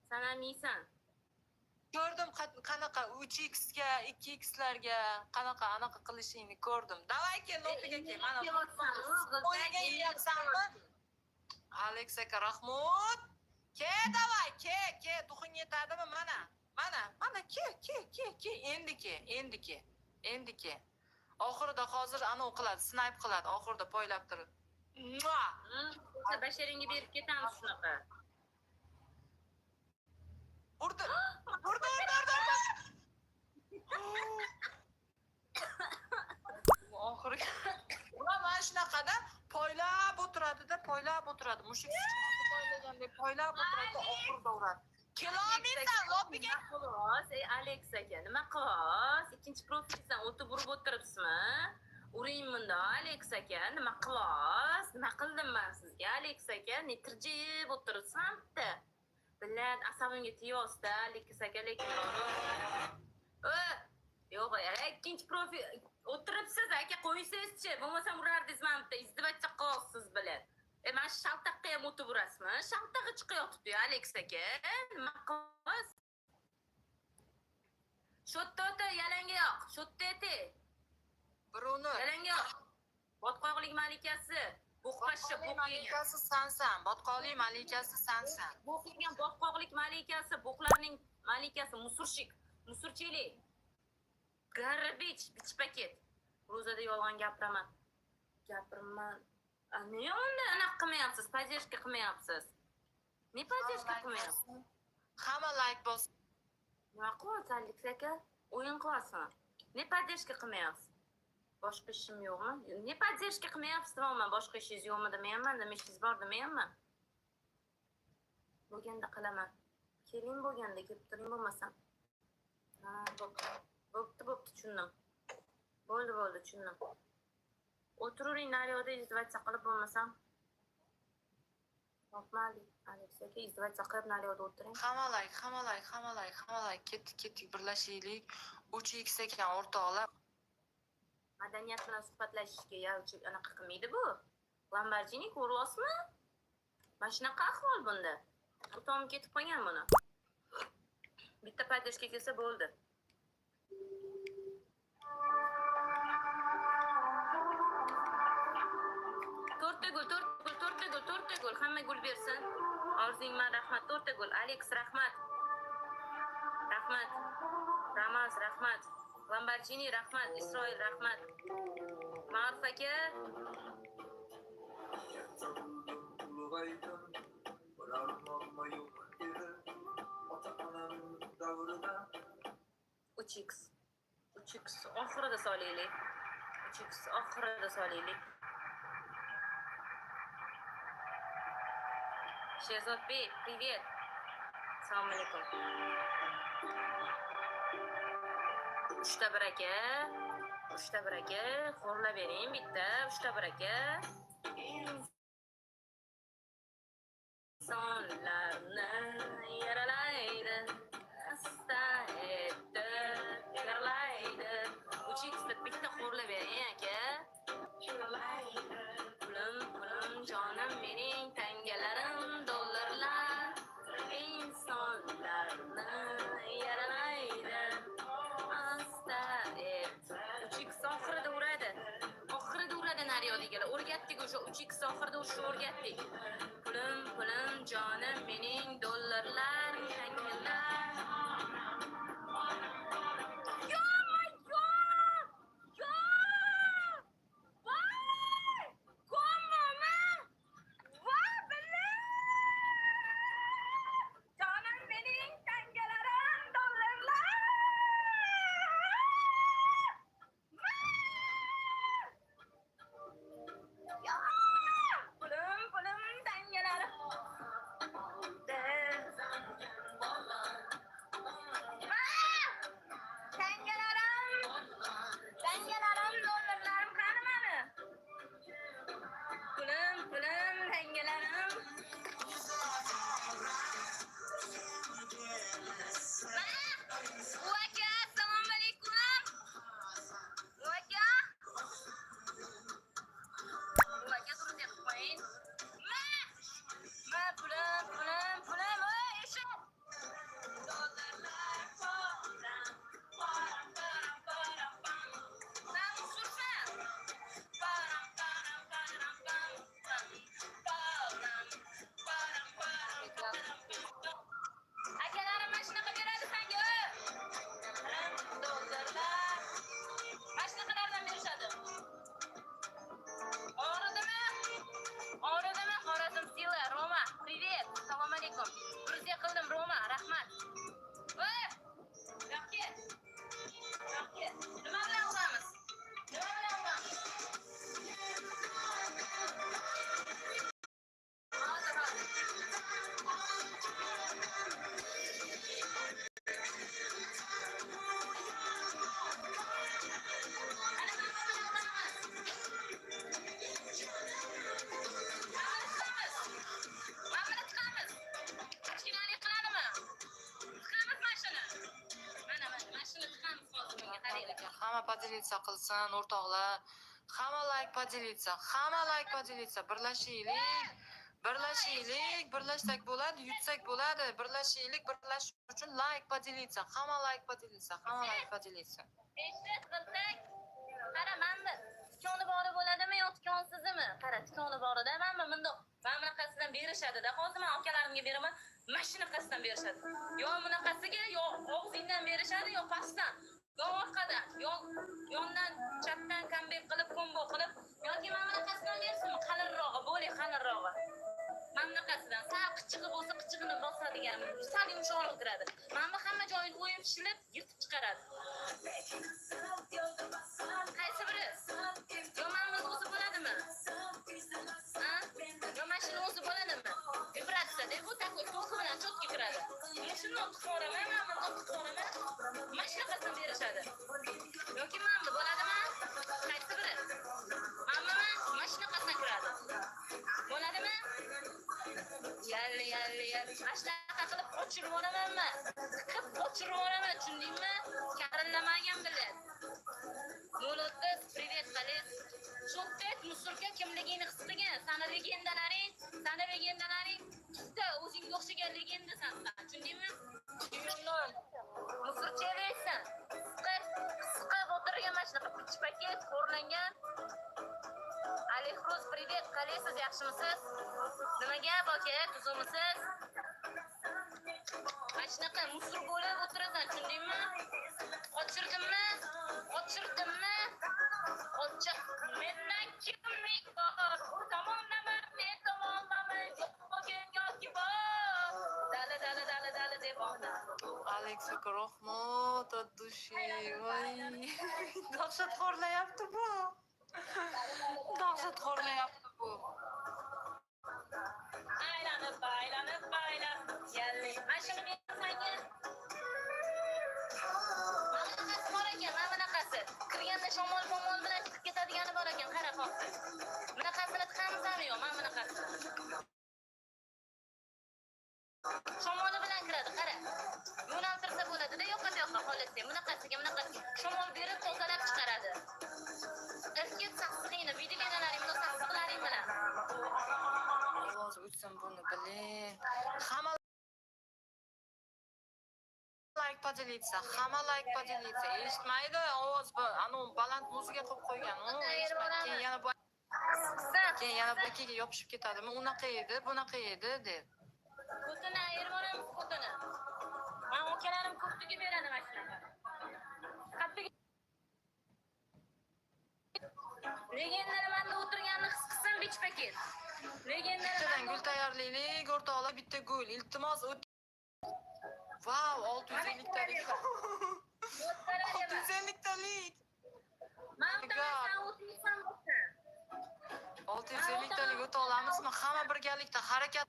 Sanamiysan. Ko'rdim qanaqa 3x ga 2x larga qanaqa anaqa qilishingni ko'rdim. Davay kel, lopiga kel. Mana o'yiga yeyapsanmi? Alex aka rahmat. Ke davay, ke, duxing yetadimi? Mana, ke. Endi ke. Oxirida hozir anav qiladi, snipe qiladi, oxirida poylab turib. Basharingga berib ketamiz shunaqa. Urdi. Oxirgi. Ular mana shunaqada poylab o'tiradi. Mushuk poylagandek poylab o'tiradi, oxirida uradi. Kilometr lopiga. Xolos, Alex aka, nima qilasiz? Ikkinchi profildan o'tib urib o'tiribsizmi? Uring bunda, Alex aka, nima qilasiz? Nima qildim men sizga, Alex aka? Netirjib o'tiribsizmi? Bilad, asabimga tiyosda, Alex aka, lekin yo'q, ikkinchi profil o'tiribsiz, aka, qo'ysangiz-chi, bo'lmasam urardingiz men bitta izdivatcha qilasiz bilad. Mana shaltaqqa ham o'tib urasizmi? Shaltag'i chiqayotibdi-yu, Alex aka. Nima qilasiz? Shotta yalanga yo'q, shotta eti. Birovni Yalanga yo'q. Botqoqlik malikasi. Bo'qpashi, malikasi sensan. Botqoqlik malikasi sensan. Bo'qilgan botqoqlik malikasi, bo'qlarning malikasi, musurchilik. Garbage, bitch paket. Ro'zada yolg'on gapiraman. Ne onda anaqa qilmayapsiz, podдержка qilmayapsiz. Ne podдержка qilmayapsiz? Hamma like bos. Nima qilyapsiz, Alex aka? O'yin qilasizmi? Ne podдержка qilmayapsiz? Boshqa ishim yo'qmi? Ne podдержка qilmayapsiz deyapman, boshqa ishingiz yo'qmi demayapman, nima ishingiz bor demayapman. Bo'lganda qilaman. Keling bo'lganda kelib turing bo'lmasam. Bo'pti, tushundim. Bo'ldi, tushundim. O'tiruring naryoqda izdivatcha qilib bo'lmasam. Hopmali, Alex aka, izdivatcha qilib naryoqda o'tiring. Hamma like. Ketdik, birlashaylik. 3x ekan o'rtoqlar. Madaniyat bilan suhbatlashishga yalchi anaqa qilmaydi bu. Lamborghini ko'ryapsizmi? Mana shunaqa ahvol bunda. O'tomim ketib qolgan buni. Bitta podдержка kelsa bo'ldi. To'rtta gol, hamma gol bersin. Orzingman, rahmat, to'rtta gol. Alex, rahmat. Ramaz, rahmat. Lamborghini, rahmat. Isroil, rahmat. Ma'ruf aka. Uch x oxirida solaylik. Sherzod Bey, привет. Assalomu alaykum. 3 aka. Xo'rlab bering bitta. 3 aka. Sonlarni yaralaydi. Asta etdi, yaralaydi. 3x bitta xo'rlab bering aka. Pulim, jonim mening, tangalarim, dollarlar. Insonlarni yaralaydi. Asta etdi. 3x oxirida uradi naryoqdagilar. O'rgatdik o'sha 3x oxirida o'rgatdik. Pulim, jonim mening, dollarlar, tangalarim. hamma поделиться qilsin, o'rtoqlar. Hamma like поделиться. Birlashaylik, birlashsak bo'ladi, yutsak bo'ladi. Birlashish uchun like поделиться. Hamma like поделиться. Eshit qilsak, qara mana tikoni bori bo'ladimi yo tikonsizmi? Qara tikoni borida mana bunaqasidan berishadi-da. Hozir men akalarimga beraman, mana shunaqasidan berishadi. Yo bunaqasiga, yo og'zingdan berishadi, yo pastdan, yo orqadan, yo yondan, chapdan kombek qilib, kombo qilib, yoki mana bunaqasidan bersinmi? Qalinrog'i, bo'li qalinrog'i. Mana bunaqasidan sal qichig'i bo'lsa, qichig'ini bosadigan, sal yumshoqroq kiradi. Mana hamma joyini o'yib shilib, yirtib chiqaradi. Qaysi biri? Yo mana o'zi bo'ladimi? Ha? Yo mana shuni o'zi bo'ladimi? Vibratsiyada bu takoy to'qi bilan cho'tga kiradi. Shuni o'qitvoraman, mana o'qitvoraman. Mana shunaqasidan berishadi. Yoki mana bo'ladimi? Qaysi biri? Mana shunaqasidan kiradi. Bo'ladimi? Yalli. Mana shunaqa qilib qochirib yuboramanmi? Qochirib yuboraman, tushundingmi? Karillamagan bilan. Yo'lotda привет qalis. Shunday musulka kimligini his qilgan. Sana legendalaring bitta o'zingga o'xshagan legendasan. Tushundingmi? Musulchalaysan. Qisqa o'tirgan mana shunaqa puch paket xo'rlangan. Alehruz привет qalisiz, yaxshimisiz? Nimaga boka, tuzumisiz? Mana shunaqa musur bo'lib o'tirasan, tushundingmi? Qochirdimmi? Qochiq. Mendan kimlik bor? Tomonlama, men tomonlama. Yoki bor. Dala devona. Aleksa rahmat od dushi. Voy. Dahshat xorlayapti bu. Aylanib. Yalli. Mana shuni bersangga. Mana bunaqasi. Kirganda shamol bilan chiqib ketadigani bor ekan, qara qoqdi. Bunaqasini tiqamizmi yo'q? Mana bunaqasi. Shamoli bilan kiradi, qara. Yo'naltirsa bo'ladi-da, yoqqa xolatda. Bunaqasiga. Shamol berib tozalab chiqaradi. Erkak sassiqini, videolaringni sassiqlaring bilan. Ovoz o'tsin buni biling. Hamma like поделиться. Eshitmaydi, ovoz baland muzika qo'yib qo'ygan. Keyin yana bu ikkiga yopishib ketadimi? Unaqa edi, bunaqa edi deb. Kutini ayirib olamiz, kutini. Men ukalarim kutiga beradi mana shunaqa. Legendlar manda o'tirganini his qilsin, bich paket. Legendlar Bittadan gul tayyorlaylik, o'rtoqlar, bitta gul. Iltimos Wow, 650 talik. 650 talik. Manda 650 talik o'ta olamizmi? Hamma birgalikda harakat